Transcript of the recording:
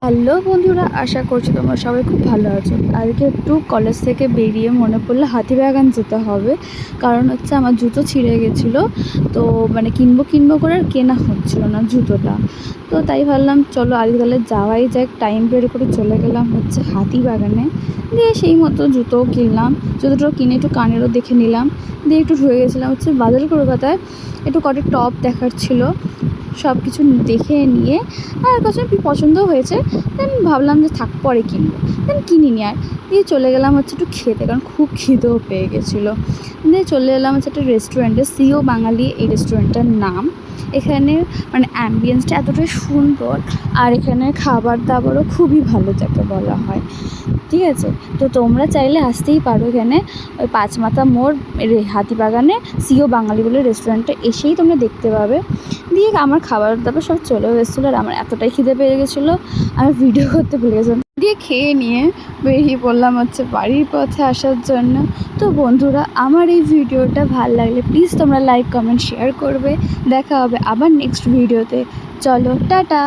Hello বন্ধুরা, আশা করছি তোমরা সবাই খুব ভালো আছো। আজকে একটু কলেজ থেকে বেরিয়ে মনে পড়লো হাতিবাগান যেতে হবে, কারণ হচ্ছে আমার জুতো ছিঁড়ে গেছিলো। তো কিনবো করে আর কেনা হচ্ছিল না জুতোটা। তো তাই ভাবলাম চলো আজকে তাহলে যাওয়াই যাক। টাইম বের করে চলে গেলাম হচ্ছে হাতিবাগানে। দিয়ে সেই মতো জুতোও কিনলাম, জুতোটাও কিনে একটু কানেরও দেখে নিলাম। দিয়ে একটু ঢুকে গেছিলাম হচ্ছে বাজার কলকাতায়। একটু কটা টপ দেখার ছিল, সব কিছু দেখে নিয়ে আর কাছে পছন্দও হয়েছে। দেন ভাবলাম যে থাক পরে কিনবো, দেন কিনিনি আর। দিয়ে চলে গেলাম হচ্ছে একটু খেতে, কারণ খুব খিদেও পেয়ে গেছিলো। দিয়ে চলে এলাম হচ্ছে একটা রেস্টুরেন্টে, সিও বাঙালি এই রেস্টুরেন্টটার নাম। এখানে অ্যাম্বিয়েন্সটা এতটাই সুন্দর, আর এখানে খাবার দাবারও খুবই ভালো যাকে বলা হয়। ঠিক আছে, তো তোমরা চাইলে আসতেই পারো এখানে, ওই পাঁচমাথা মোড় হাতিবাগানে সিও বাঙালি বলে রেস্টুরেন্টে এসেই তোমরা দেখতে পাবে। দিয়ে আমার খাবার দাবার সব চলেও এসেছিলো, আর আমার এতটাই খিদে পেয়ে গেছিলো আমি ভিডিও করতে ভুলে গেছিলাম। দিয়ে খেয়ে নিয়ে বেরিয়ে পড়লাম হচ্ছে বাড়ির পথে আসার জন্য। তো বন্ধুরা, আমার এই ভিডিওটা ভালো লাগলে প্লিজ তোমরা লাইক কমেন্ট শেয়ার করবে। দেখা হবে আবার নেক্সট ভিডিওতে। চলো টাটা।